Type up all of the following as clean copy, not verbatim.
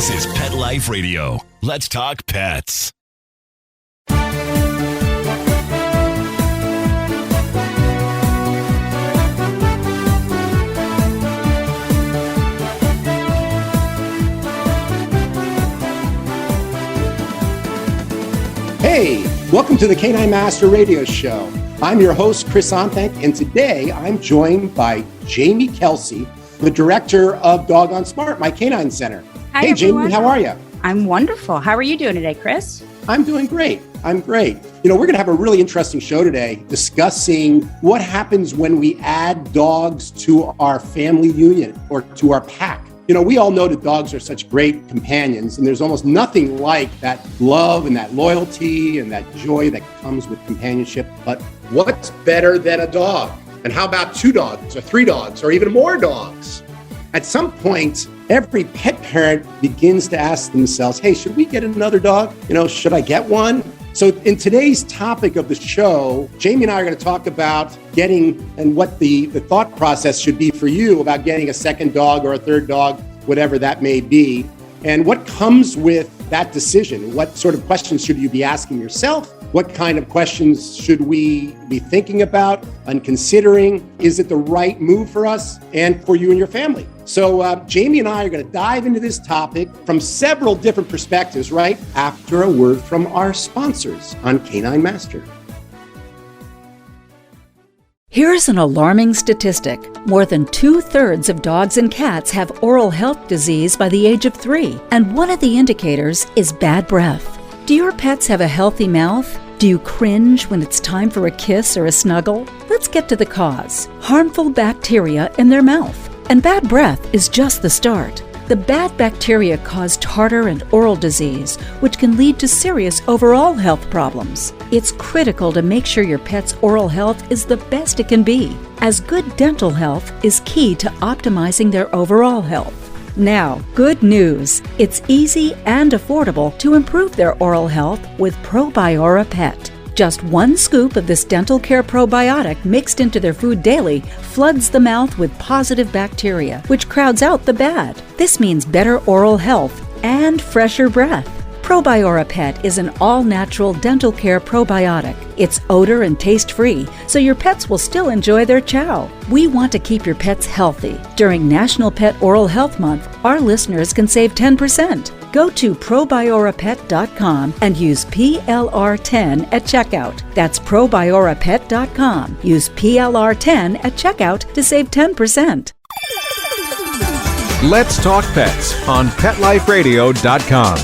This is Pet Life Radio. Let's talk pets. Hey, welcome to the Canine Master Radio Show. I'm your host, Chris Onthank, and today I'm joined by Jaimee Kelsey, the director of Dog on Smart, my canine center. Hi, hey, everyone. Jaimee, how are you? I'm wonderful. How are you doing today, Chris? I'm doing great. I'm great. We're going to have a really interesting show today discussing what happens when we add dogs to our family union or to our pack. We all know that dogs are such great companions, and there's almost nothing like that love and that loyalty and that joy that comes with companionship. But what's better than a dog? And how about 2 dogs or 3 dogs or even more dogs? At some point, every pet parent begins to ask themselves, hey, should we get another dog? Should I get one? So in today's topic of the show, Jaimee and I are going to talk about getting and what the thought process should be for you about getting a second dog or a third dog, whatever that may be, and what comes with that decision. What sort of questions should you be asking yourself? What kind of questions should we be thinking about and considering? Is it the right move for us and for you and your family? So Jaimee and I are going to dive into this topic from several different perspectives right after a word from our sponsors on Canine Master. Here's an alarming statistic. More than 2/3 of dogs and cats have oral health disease by the age of 3, and one of the indicators is bad breath. Do your pets have a healthy mouth? Do you cringe when it's time for a kiss or a snuggle? Let's get to the cause. Harmful bacteria in their mouth. And bad breath is just the start. The bad bacteria cause tartar and oral disease, which can lead to serious overall health problems. It's critical to make sure your pet's oral health is the best it can be, as good dental health is key to optimizing their overall health. Now, good news. It's easy and affordable to improve their oral health with Probiora Pet. Just 1 scoop of this dental care probiotic mixed into their food daily floods the mouth with positive bacteria, which crowds out the bad. This means better oral health and fresher breath. Probiora Pet is an all-natural dental care probiotic. It's odor and taste-free, so your pets will still enjoy their chow. We want to keep your pets healthy. During National Pet Oral Health Month, our listeners can save 10%. Go to probiorapet.com and use PLR10 at checkout. That's probiorapet.com. Use PLR10 at checkout to save 10%. Let's Talk Pets on PetLifeRadio.com.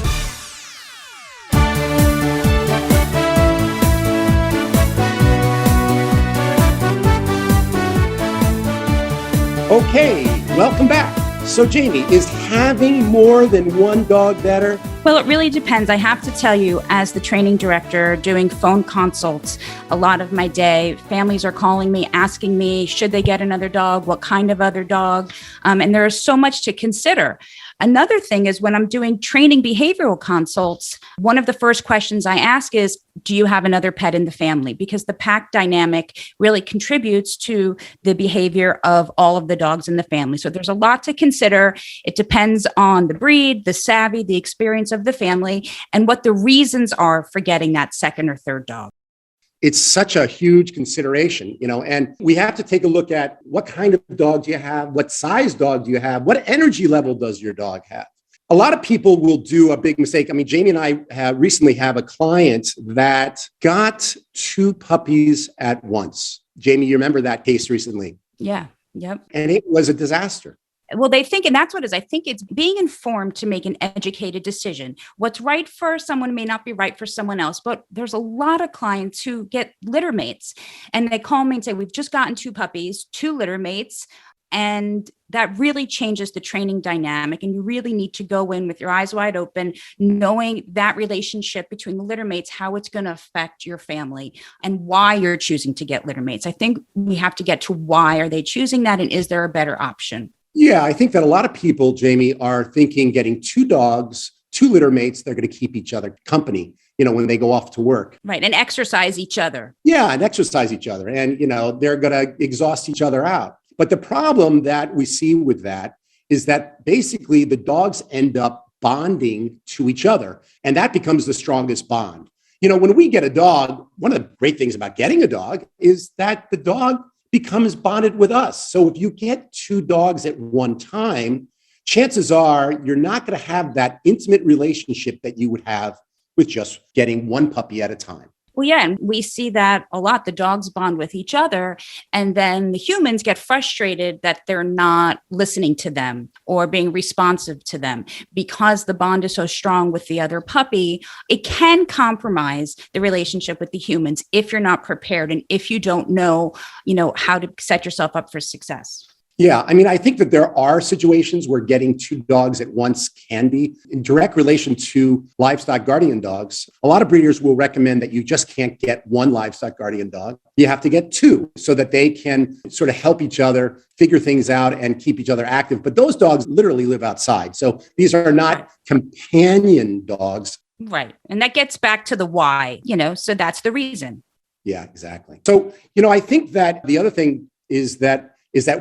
Okay, welcome back. So Jaimee, is having more than 1 dog better? Well, it really depends. I have to tell you, as the training director doing phone consults, a lot of my day, families are calling me, asking me, should they get another dog? What kind of other dog? And there is so much to consider. Another thing is when I'm doing training behavioral consults, one of the first questions I ask is, do you have another pet in the family? Because the pack dynamic really contributes to the behavior of all of the dogs in the family. So there's a lot to consider. It depends on the breed, the savvy, the experience of the family, and what the reasons are for getting that second or third dog. It's such a huge consideration, and we have to take a look at what kind of dog do you have? What size dog do you have? What energy level does your dog have? A lot of people will do a big mistake. I mean, Jaimee and I recently have a client that got 2 puppies at once. Jaimee, you remember that case recently? Yeah. Yep. And it was a disaster. Well, they think, and that's what it is. I think it's being informed to make an educated decision. What's right for someone may not be right for someone else, but there's a lot of clients who get litter mates and they call me and say, we've just gotten 2 puppies, 2 litter mates. And that really changes the training dynamic. And you really need to go in with your eyes wide open, knowing that relationship between the litter mates, how it's going to affect your family and why you're choosing to get litter mates. I think we have to get to why are they choosing that? And is there a better option? Yeah, I think that a lot of people, Jaimee, are thinking getting 2 dogs, 2 litter mates, they're going to keep each other company, when they go off to work. Right. And exercise each other. Yeah. And exercise each other. And, they're going to exhaust each other out. But the problem that we see with that is that basically the dogs end up bonding to each other. And that becomes the strongest bond. When we get a dog, one of the great things about getting a dog is that the dog becomes bonded with us. So if you get two dogs at one time, chances are you're not going to have that intimate relationship that you would have with just getting one puppy at a time. Well, yeah, and we see that a lot. The dogs bond with each other, and then the humans get frustrated that they're not listening to them or being responsive to them because the bond is so strong with the other puppy. It can compromise the relationship with the humans if you're not prepared and if you don't know, how to set yourself up for success. Yeah, I think that there are situations where getting two dogs at once can be in direct relation to livestock guardian dogs. A lot of breeders will recommend that you just can't get one livestock guardian dog. You have to get two so that they can sort of help each other figure things out and keep each other active. But those dogs literally live outside. So these are not companion dogs. Right. And that gets back to the why, so that's the reason. Yeah, exactly. So, I think that the other thing is that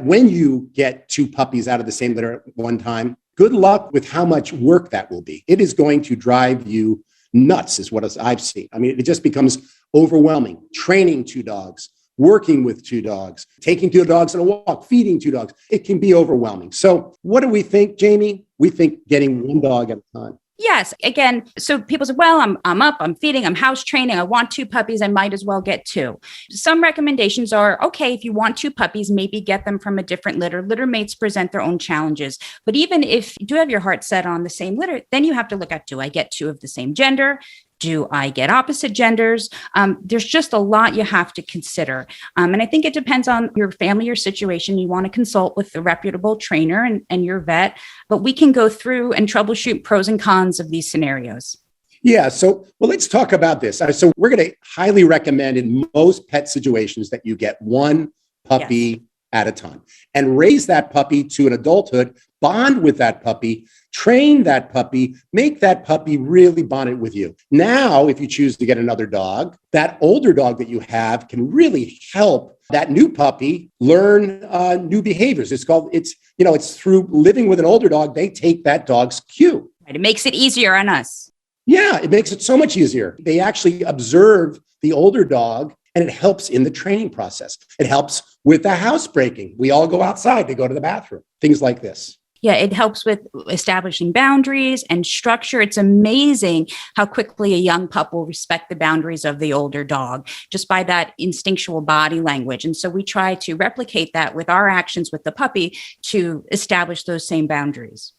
when you get two puppies out of the same litter at one time, good luck with how much work that will be. It is going to drive you nuts, is what I've seen. It just becomes overwhelming. Training two dogs, working with two dogs, taking two dogs on a walk, feeding two dogs. It can be overwhelming. So what do we think, Jaimee? We think getting one dog at a time. Yes. Again, so people say, well, I'm up, I'm feeding, I'm house training. I want two puppies. I might as well get two. Some recommendations are, okay, if you want two puppies, maybe get them from a different litter. Litter mates present their own challenges. But even if you do have your heart set on the same litter, then you have to look at, do I get two of the same gender? Do I get opposite genders? There's just a lot you have to consider. And I think it depends on your family, your situation. You want to consult with a reputable trainer and your vet, but we can go through and troubleshoot pros and cons of these scenarios. Yeah. Let's talk about this. So we're going to highly recommend in most pet situations that you get one puppy at a time and raise that puppy to an adulthood, bond with that puppy, train that puppy, make that puppy really bonded with you. Now, if you choose to get another dog, that older dog that you have can really help that new puppy learn new behaviors. It's through living with an older dog, they take that dog's cue. Right. It makes it easier on us. Yeah, it makes it so much easier. They actually observe the older dog, and it helps in the training process. It helps with the housebreaking. We all go outside to go to the bathroom, things like this. Yeah, it helps with establishing boundaries and structure. It's amazing how quickly a young pup will respect the boundaries of the older dog just by that instinctual body language. And so we try to replicate that with our actions with the puppy to establish those same boundaries.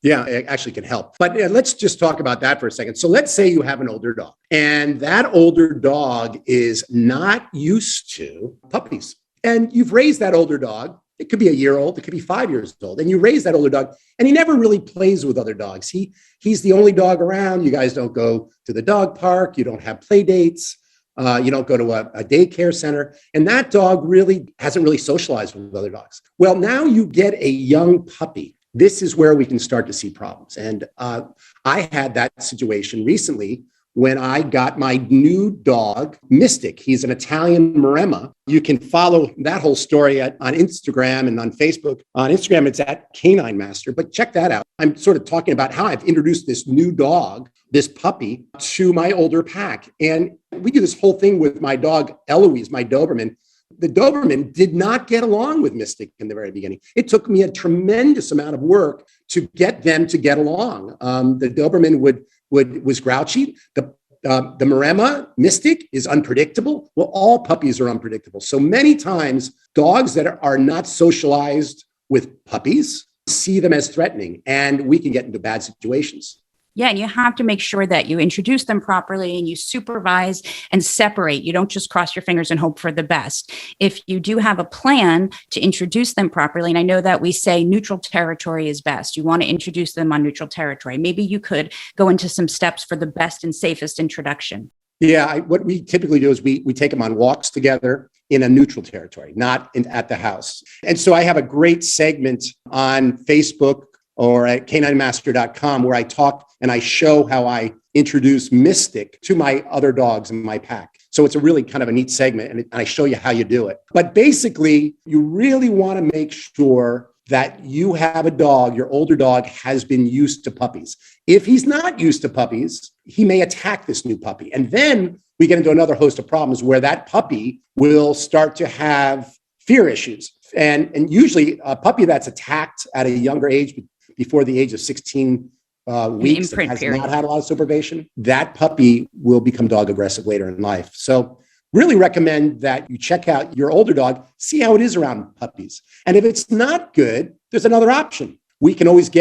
Yeah, it actually can help. But let's just talk about that for a second. So let's say you have an older dog and that older dog is not used to puppies. And you've raised that older dog. It could be a year old. It could be 5 years old. And you raise that older dog and he never really plays with other dogs. He's the only dog around. You guys don't go to the dog park. You don't have play dates. You don't go to a daycare center. And that dog really hasn't really socialized with other dogs. Well, now you get a young puppy. This is where we can start to see problems. And I had that situation recently when I got my new dog, Mystic. He's an Italian Maremma. You can follow that whole story on Instagram and on Facebook. On Instagram, it's at Canine Master, but check that out. I'm sort of talking about how I've introduced this new dog, this puppy, to my older pack. And we do this whole thing with my dog, Eloise, my Doberman. The Doberman did not get along with Mystic in the very beginning. It took me a tremendous amount of work to get them to get along. The Doberman was grouchy. The Maremma, Mystic, is unpredictable. Well, all puppies are unpredictable. So many times, dogs that are not socialized with puppies see them as threatening, and we can get into bad situations. Yeah, and you have to make sure that you introduce them properly and you supervise and separate. You don't just cross your fingers and hope for the best. If you do have a plan to introduce them properly, and I know that we say neutral territory is best. You want to introduce them on neutral territory. Maybe you could go into some steps for the best and safest introduction. Yeah, what we typically do is we take them on walks together in a neutral territory, not at the house. And so I have a great segment on Facebook or at caninemaster.com where I talk and I show how I introduce Mystic to my other dogs in my pack. So it's a really kind of a neat segment and I show you how you do it. But basically, you really want to make sure that you have a dog, your older dog has been used to puppies. If he's not used to puppies, he may attack this new puppy. And then we get into another host of problems where that puppy will start to have fear issues. And usually a puppy that's attacked at a younger age, before the age of 16 weeks, that has not had a lot of supervision, that puppy will become dog aggressive later in life. So really recommend that you check out your older dog, see how it is around puppies. And if it's not good, there's another option. We can always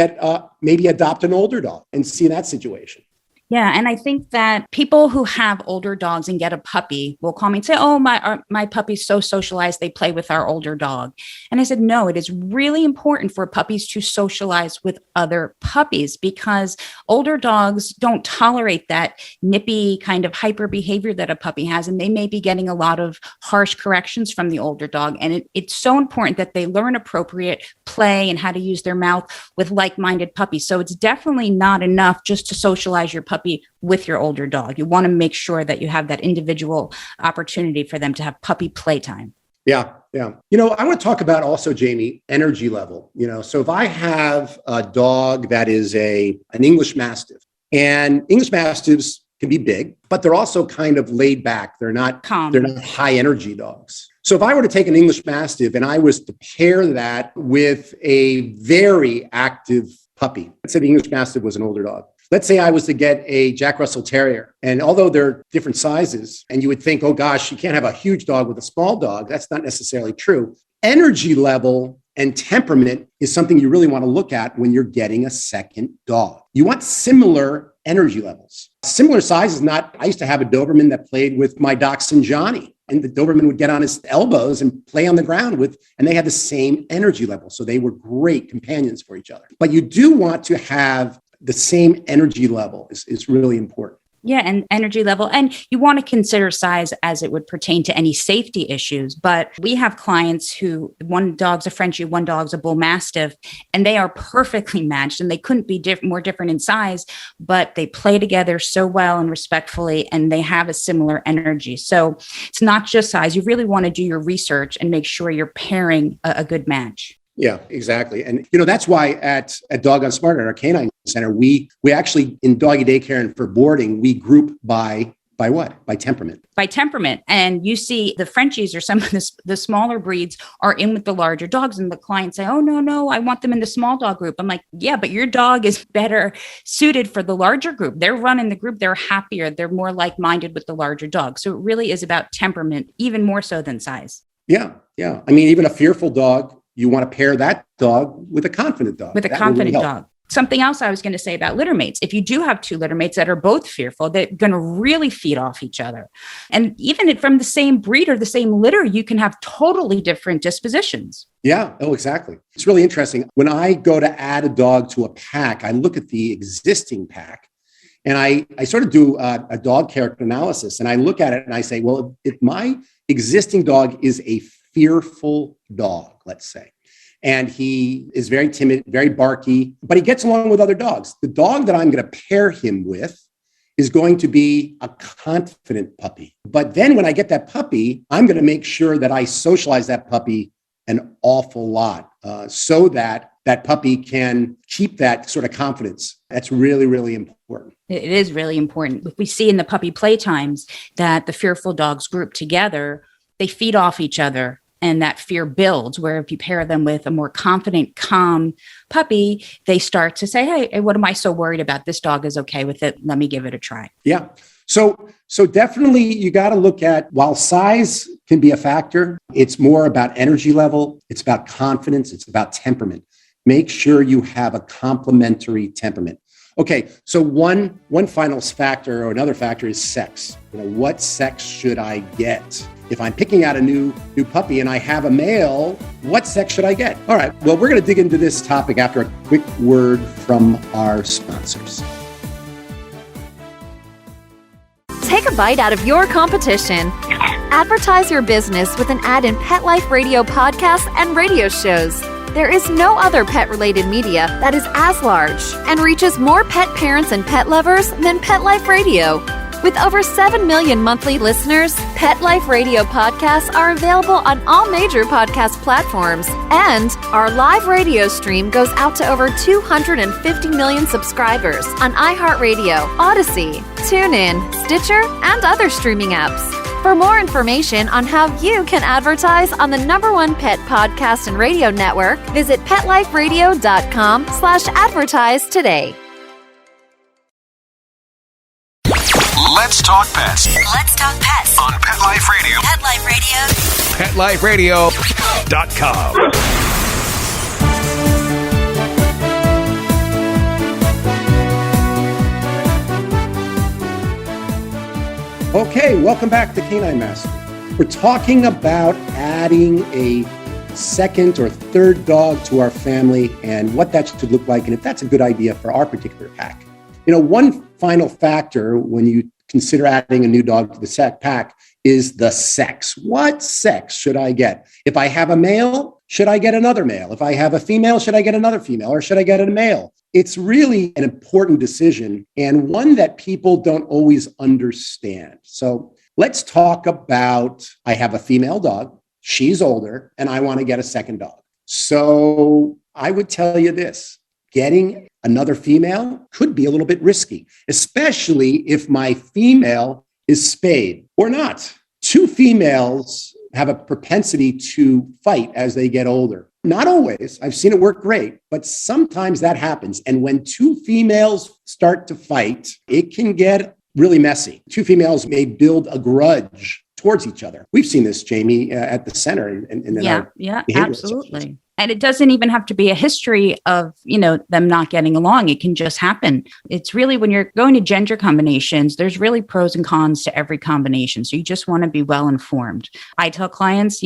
maybe adopt an older dog and see that situation. Yeah. And I think that people who have older dogs and get a puppy will call me and say, oh, my puppy's so socialized, they play with our older dog. And I said, no, it is really important for puppies to socialize with other puppies because older dogs don't tolerate that nippy kind of hyper behavior that a puppy has. And they may be getting a lot of harsh corrections from the older dog. And it's so important that they learn appropriate play and how to use their mouth with like-minded puppies. So it's definitely not enough just to socialize your puppy with your older dog. You want to make sure that you have that individual opportunity for them to have puppy playtime. Yeah. I want to talk about also, Jaimee, energy level. So if I have a dog that is an English Mastiff, and English Mastiffs can be big, but they're also kind of laid back. They're not calm. They're not high energy dogs. So if I were to take an English Mastiff and I was to pair that with a very active puppy, let's say the English Mastiff was an older dog. Let's say I was to get a Jack Russell Terrier. And although they're different sizes, and you would think, oh gosh, you can't have a huge dog with a small dog. That's not necessarily true. Energy level and temperament is something you really want to look at when you're getting a second dog. You want similar energy levels. Similar size is not, I used to have a Doberman that played with my Dachshund Johnny. And the Doberman would get on his elbows and play on the ground and they had the same energy level. So they were great companions for each other. But you do want to have the same energy level is really important. Yeah, and energy level. And you want to consider size as it would pertain to any safety issues. But we have clients who, one dog's a Frenchie, one dog's a Bull Mastiff, and they are perfectly matched and they couldn't be more different in size, but they play together so well and respectfully, and they have a similar energy. So it's not just size. You really want to do your research and make sure you're pairing a good match. Yeah, exactly. And, that's why at Dog on Smart, at our Canine Center, we actually, in doggy daycare and for boarding, we group by what? By temperament. By temperament. And you see the Frenchies or some of the smaller breeds are in with the larger dogs. And the clients say, oh, no, I want them in the small dog group. I'm like, yeah, but your dog is better suited for the larger group. They're running the group. They're happier. They're more like-minded with the larger dog. So it really is about temperament, even more so than size. Yeah. I mean, even a fearful dog, you want to pair that dog with a confident dog. Dog. Something else I was going to say about litter mates. If you do have two litter mates that are both fearful, they're going to really feed off each other. And even from the same breed or the same litter, you can have totally different dispositions. Yeah. Oh, exactly. It's really interesting. When I go to add a dog to a pack, I look at the existing pack and I sort of do a dog character analysis. And I look at it and I say, well, if my existing dog is a fearful dog, let's say, and he is very timid, very barky, but he gets along with other dogs. The dog that I'm going to pair him with is going to be a confident puppy. But then when I get that puppy, I'm going to make sure that I socialize that puppy an awful lot so that that puppy can keep that sort of confidence. That's really, really important. It is really important. We see in the puppy playtimes that the fearful dogs group together, they feed off each other. And that fear builds, where if you pair them with a more confident, calm puppy, they start to say, hey, what am I so worried about? This dog is okay with it. Let me give it a try. Yeah. So definitely you got to look at, while size can be a factor, it's more about energy level. It's about confidence. It's about temperament. Make sure you have a complementary temperament. Okay. So one final factor or another factor is sex. What sex should I get? If I'm picking out a new puppy and I have a male, what sex should I get? All right, well, we're going to dig into this topic after a quick word from our sponsors. Take a bite out of your competition. Advertise your business with an ad in Pet Life Radio podcasts and radio shows. There is no other pet-related media that is as large and reaches more pet parents and pet lovers than Pet Life Radio. With over 7 million monthly listeners, Pet Life Radio podcasts are available on all major podcast platforms. And our live radio stream goes out to over 250 million subscribers on iHeartRadio, Odyssey, TuneIn, Stitcher, and other streaming apps. For more information on how you can advertise on the #1 pet podcast and radio network, visit PetLifeRadio.com/advertise today. Let's talk pets Let's talk pets on Pet Life Radio. Pet Life Radio. PetLifeRadio.com. Okay, welcome back to Canine Master. We're talking about adding a second or third dog to our family and what that should look like and if that's a good idea for our particular pack. One final factor when you consider adding a new dog to the pack is the sex. What sex should I get? If I have a male, should I get another male? If I have a female, should I get another female or should I get a male? It's really an important decision and one that people don't always understand. So let's talk about, I have a female dog, she's older, and I want to get a second dog. So I would tell you this, getting another female could be a little bit risky, especially if my female is spayed or not. Two females have a propensity to fight as they get older. Not always. I've seen it work great, but sometimes that happens. And when two females start to fight, it can get really messy. Two females may build a grudge towards each other. We've seen this, Jaimee, at the center. Yeah, absolutely. And it doesn't even have to be a history of, them not getting along. It can just happen. It's really when you're going to gender combinations, there's really pros and cons to every combination. So you just want to be well informed. I tell clients,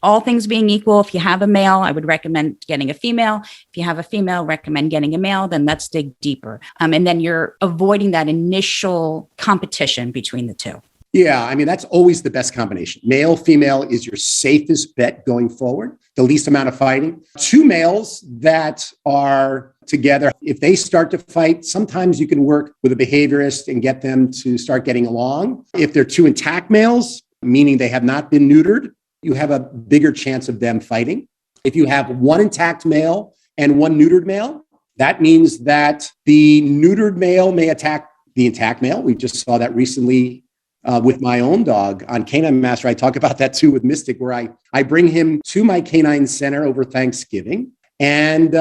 all things being equal, if you have a male, I would recommend getting a female. If you have a female, recommend getting a male, then let's dig deeper. And then you're avoiding that initial competition between the two. Yeah, that's always the best combination. Male, female is your safest bet going forward, the least amount of fighting. Two males that are together, if they start to fight, sometimes you can work with a behaviorist and get them to start getting along. If they're two intact males, meaning they have not been neutered, you have a bigger chance of them fighting. If you have one intact male and one neutered male, that means that the neutered male may attack the intact male. We just saw that recently with my own dog on Canine Master. I talk about that too with Mystic, where I bring him to my canine center over Thanksgiving. And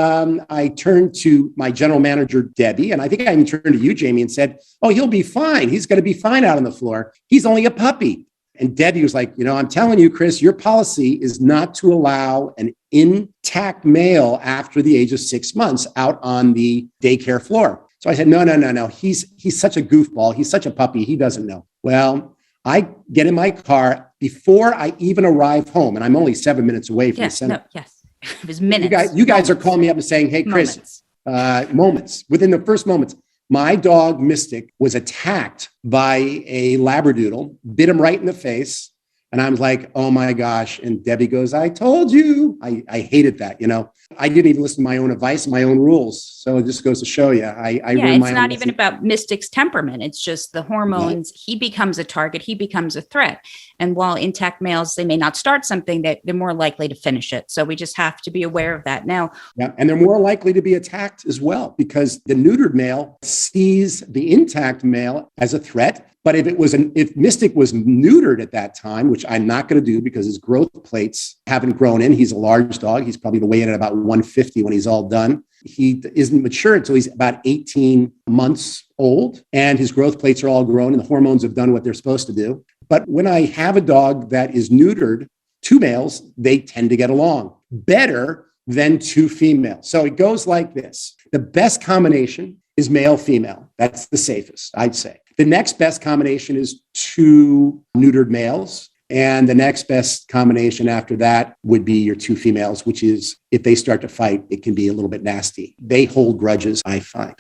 I turned to my general manager, Debbie, and I think I even turned to you, Jaimee, and said, oh, he'll be fine. He's going to be fine out on the floor. He's only a puppy. And Debbie was like, I'm telling you, Chris, your policy is not to allow an intact male after the age of 6 months out on the daycare floor. So I said, no. He's such a goofball. He's such a puppy. He doesn't know. Well, I get in my car before I even arrive home, and I'm only 7 minutes away from the center. It was minutes. You guys are calling me up and saying, hey, Chris, moments. Within the first moments, my dog, Mystic, was attacked by a Labradoodle, bit him right in the face. And I'm like, oh my gosh. And Debbie goes, I told you. I hated that, I didn't even listen to my own advice, my own rules. So it just goes to show you. It's not even about Mystic's temperament. It's just the hormones. Right. He becomes a target. He becomes a threat. And while intact males, they may not start something, they're more likely to finish it. So we just have to be aware of that now. Yeah, and they're more likely to be attacked as well because the neutered male sees the intact male as a threat. But if Mystic was neutered at that time, which I'm not going to do because his growth plates haven't grown in, he's a large dog. He's probably weighing at about 150 when he's all done. He isn't mature until he's about 18 months old, and his growth plates are all grown, and the hormones have done what they're supposed to do. But when I have a dog that is neutered, two males, they tend to get along better than two females. So it goes like this. The best combination is male-female. That's the safest, I'd say. The next best combination is two neutered males. And the next best combination after that would be your two females, which is if they start to fight, it can be a little bit nasty. They hold grudges, I find.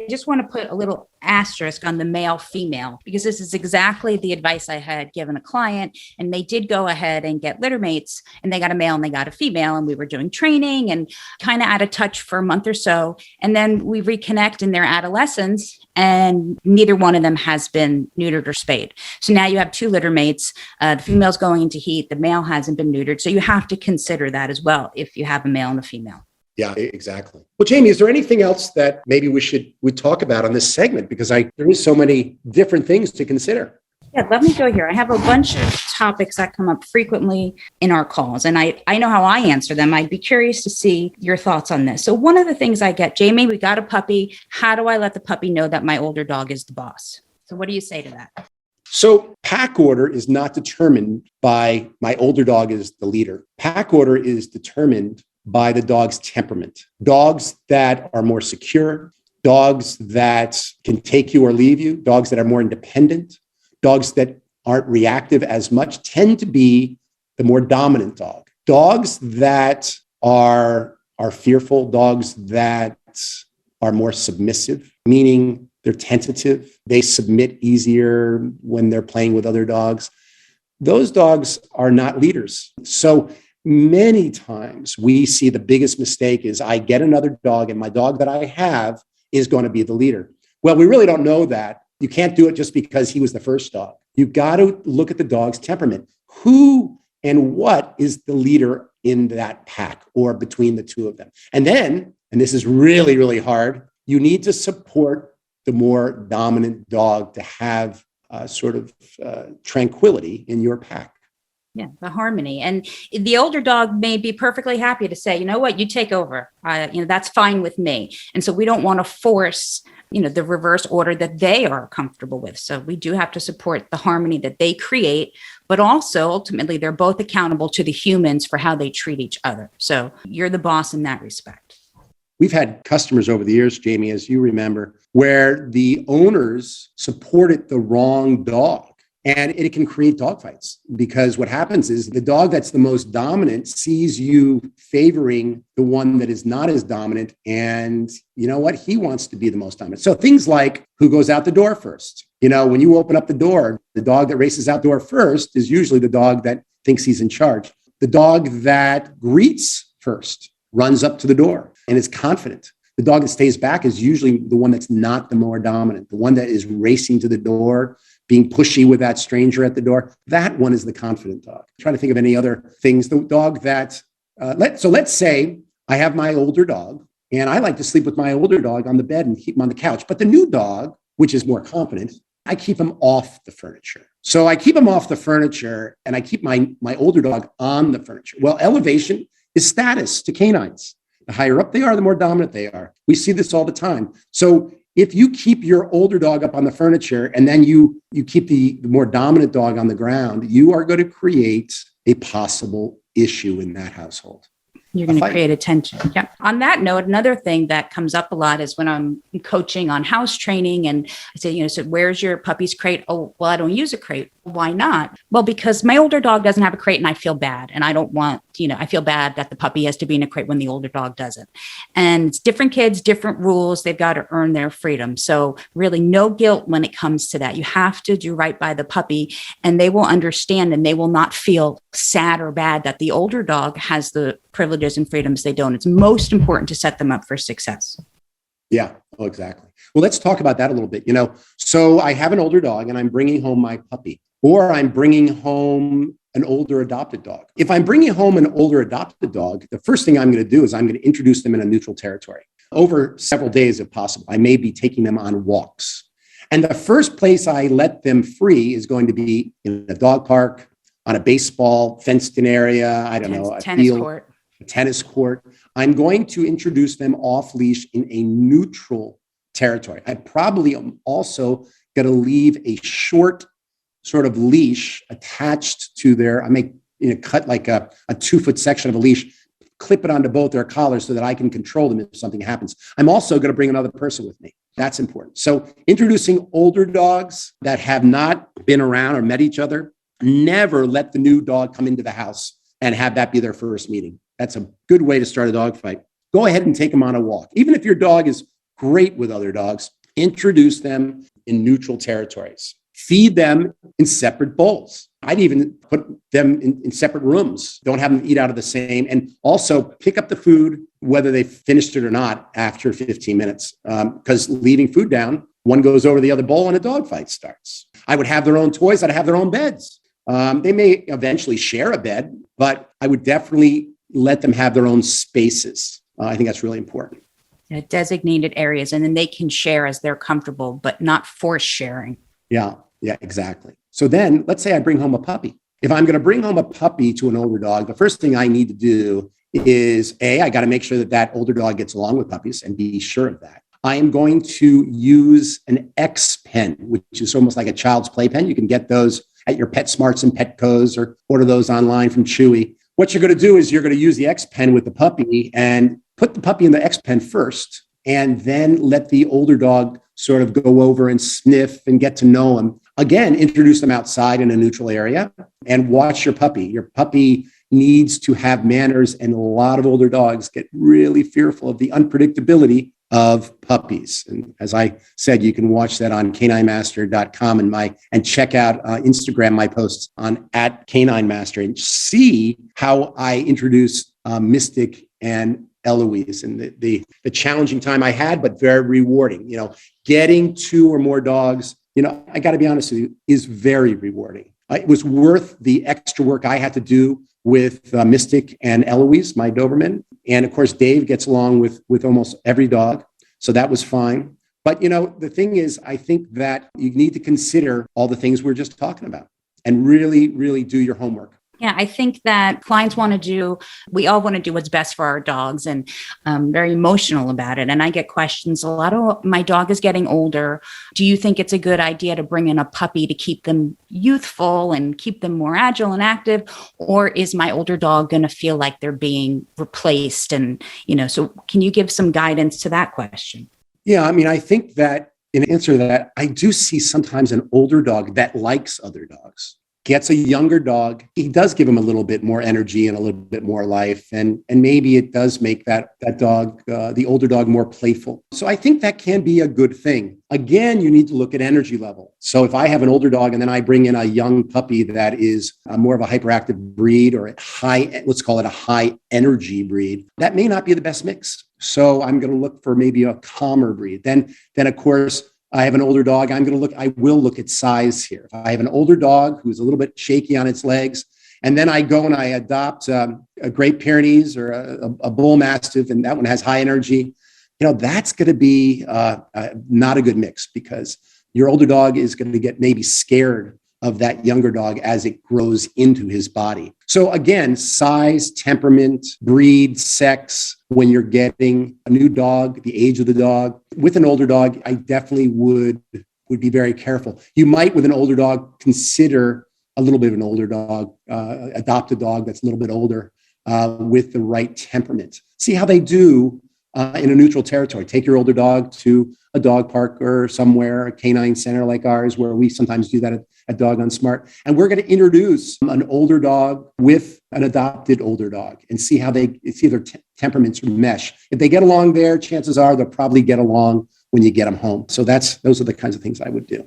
I just want to put a little asterisk on the male female, because this is exactly the advice I had given a client. And they did go ahead and get litter mates, and they got a male and they got a female. And we were doing training and kind of out of touch for a month or so. And then we reconnect in their adolescence, and neither one of them has been neutered or spayed. So now you have two litter mates. The female's going into heat. The male hasn't been neutered. So you have to consider that as well if you have a male and a female. Yeah, exactly. Well, Jaimee, is there anything else that maybe we talk about on this segment? Because there is so many different things to consider. Yeah, let me go here. I have a bunch of topics that come up frequently in our calls, and I know how I answer them. I'd be curious to see your thoughts on this. So one of the things I get, Jaimee, we got a puppy. How do I let the puppy know that my older dog is the boss? So what do you say to that? So pack order is not determined by my older dog is the leader. Pack order is determined by the dog's temperament. Dogs that are more secure, dogs that can take you or leave you, dogs that are more independent, dogs that aren't reactive as much tend to be the more dominant dog. Dogs that are fearful, dogs that are more submissive, meaning they're tentative, they submit easier when they're playing with other dogs. Those dogs are not leaders. So many times we see the biggest mistake is I get another dog and my dog that I have is going to be the leader. Well, we really don't know that. You can't do it just because he was the first dog. You've got to look at the dog's temperament. Who and what is the leader in that pack or between the two of them? And then, and this is really, really hard, you need to support the more dominant dog to have tranquility in your pack. Yeah, the harmony. And the older dog may be perfectly happy to say, you know what, you take over. That's fine with me. And so we don't want to force, the reverse order that they are comfortable with. So we do have to support the harmony that they create, but also ultimately they're both accountable to the humans for how they treat each other. So you're the boss in that respect. We've had customers over the years, Jaimee, as you remember, where the owners supported the wrong dog. And it can create dogfights because what happens is the dog that's the most dominant sees you favoring the one that is not as dominant. And you know what? He wants to be the most dominant. So things like who goes out the door first. When you open up the door, the dog that races out door first is usually the dog that thinks he's in charge. The dog that greets first runs up to the door and is confident. The dog that stays back is usually the one that's not the more dominant. The one that is racing to the door, being pushy with that stranger at the door. That one is the confident dog. I'm trying to think of any other things. The dog that, let's say I have my older dog and I like to sleep with my older dog on the bed and keep him on the couch. But the new dog, which is more confident, I keep him off the furniture. So I keep him off the furniture and I keep my older dog on the furniture. Well, elevation is status to canines. The higher up they are, the more dominant they are. We see this all the time. So if you keep your older dog up on the furniture and then you keep the more dominant dog on the ground, you are going to create a possible issue in that household. You're going to create a tension. Yeah. On that note, another thing that comes up a lot is when I'm coaching on house training and I say, so where's your puppy's crate? Oh, well, I don't use a crate. Why not? Well, because my older dog doesn't have a crate and I feel bad. And I don't want, I feel bad that the puppy has to be in a crate when the older dog doesn't. And it's different kids, different rules. They've got to earn their freedom. So really no guilt when it comes to that. You have to do right by the puppy and they will understand and they will not feel sad or bad that the older dog has the privileges and freedoms they don't. It's most important to set them up for success. Yeah, exactly. Well, let's talk about that a little bit. So I have an older dog and I'm bringing home my puppy, or I'm bringing home an older adopted dog. If I'm bringing home an older adopted dog, the first thing I'm going to do is I'm going to introduce them in a neutral territory over several days, if possible. I may be taking them on walks. And the first place I let them free is going to be in a dog park, on a baseball fenced-in area, a tennis court. I'm going to introduce them off leash in a neutral territory. I probably am also going to leave a short sort of leash attached to I may cut like a 2-foot section of a leash, clip it onto both their collars so that I can control them if something happens. I'm also going to bring another person with me. That's important. So introducing older dogs that have not been around or met each other, never let the new dog come into the house and have that be their first meeting. That's a good way to start a dog fight. Go ahead and take them on a walk. Even if your dog is great with other dogs. Introduce them in neutral territories. Feed them in separate bowls. I'd even put them in separate rooms. Don't have them eat out of the same. And also pick up the food, whether they finished it or not, after 15 minutes. Because leaving food down, one goes over the other bowl and a dog fight starts. I would have their own toys. I'd have their own beds. They may eventually share a bed, but I would definitely let them have their own spaces. I think that's really important. Designated areas, and then they can share as they're comfortable, but not force sharing. Yeah, exactly. So then let's say I bring home a puppy. If I'm going to bring home a puppy to an older dog, the first thing I need to do is I got to make sure that older dog gets along with puppies and be sure of that. I am going to use an X pen, which is almost like a child's playpen. You can get those at your PetSmarts and Petco's or order those online from Chewy. What you're going to do is you're going to use the X pen with the puppy and put the puppy in the X pen first, and then let the older dog sort of go over and sniff and get to know him. Again, introduce them outside in a neutral area and watch your puppy. Your puppy needs to have manners, and a lot of older dogs get really fearful of the unpredictability of puppies. And as I said, you can watch that on caninemaster.com and check out Instagram, my posts on @caninemaster, and see how I introduce Mystic and Eloise, and the challenging time I had, but very rewarding. Getting 2 or more dogs, I got to be honest with you, is very rewarding. It was worth the extra work I had to do with Mystic and Eloise, my Doberman. And of course, Dave gets along with almost every dog. So that was fine. But, the thing is, I think that you need to consider all the things we're just talking about and really, really do your homework. Yeah, I think that clients we all want to do what's best for our dogs, and I'm very emotional about it. And I get questions a lot. Oh, my dog is getting older. Do you think it's a good idea to bring in a puppy to keep them youthful and keep them more agile and active? Or is my older dog going to feel like they're being replaced? And, so can you give some guidance to that question? Yeah, I think that in answer to that, I do see sometimes an older dog that likes other dogs gets a younger dog. He does give him a little bit more energy and a little bit more life. And maybe it does make that dog, the older dog, more playful. So I think that can be a good thing. Again, you need to look at energy level. So if I have an older dog and then I bring in a young puppy that is more of a hyperactive breed, or let's call it a high energy breed, that may not be the best mix. So I'm going to look for maybe a calmer breed. Then of course, I have an older dog. I will look at size here. If I have an older dog who's a little bit shaky on its legs, and then I go and I adopt a Great Pyrenees or a Bull Mastiff, and that one has high energy, that's going to be not a good mix, because your older dog is going to get maybe scared of that younger dog as it grows into his body. So again, size, temperament, breed, sex, when you're getting a new dog, the age of the dog. With an older dog, I definitely would be very careful. You might, with an older dog, consider a little bit of an older dog, adopt a dog that's a little bit older with the right temperament. See how they do in a neutral territory. Take your older dog to a dog park or somewhere, a canine center like ours, where we sometimes do that at Dog on Smart. And we're going to introduce an older dog with an adopted older dog and see how their temperaments mesh. If they get along there, chances are they'll probably get along when you get them home. So those are the kinds of things I would do.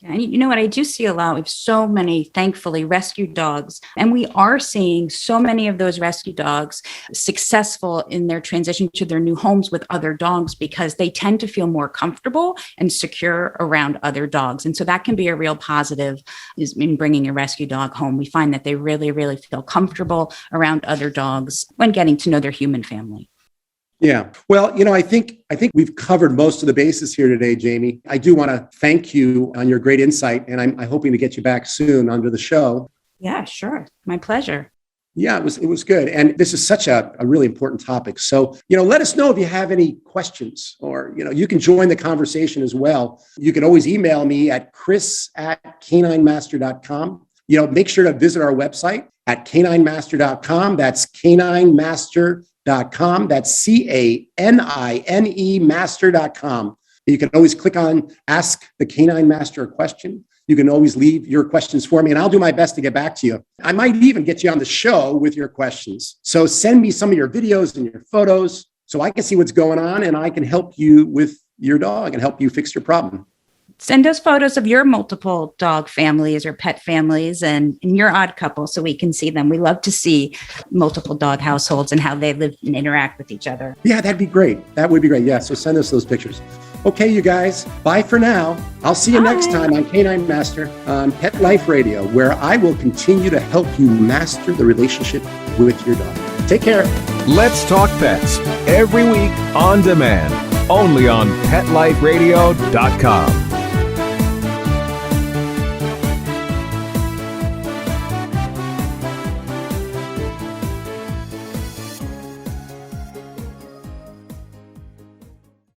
And you know what? I do see a lot. We have so many, thankfully, rescue dogs. And we are seeing so many of those rescue dogs successful in their transition to their new homes with other dogs, because they tend to feel more comfortable and secure around other dogs. And so that can be a real positive is in bringing a rescue dog home. We find that they really, really feel comfortable around other dogs when getting to know their human family. Yeah. Well, I think we've covered most of the bases here today, Jaimee. I do want to thank you on your great insight, and I'm hoping to get you back soon onto the show. Yeah, sure. My pleasure. Yeah, it was good. And this is such a really important topic. So, let us know if you have any questions, or, you can join the conversation as well. You can always email me at chris@caninemaster.com. Make sure to visit our website at caninemaster.com. That's caninemaster.com. That's CANINE master.com. You can always click on Ask the Canine Master a question. You can always leave your questions for me, and I'll do my best to get back to you. I might even get you on the show with your questions. So send me some of your videos and your photos so I can see what's going on and I can help you with your dog and help you fix your problem. Send us photos of your multiple dog families or pet families and your odd couple so we can see them. We love to see multiple dog households and how they live and interact with each other. Yeah, that'd be great. That would be great. Yeah, so send us those pictures. Okay, you guys, bye for now. I'll see you next time on Canine Master on Pet Life Radio, where I will continue to help you master the relationship with your dog. Take care. Let's Talk Pets, every week on demand, only on PetLifeRadio.com.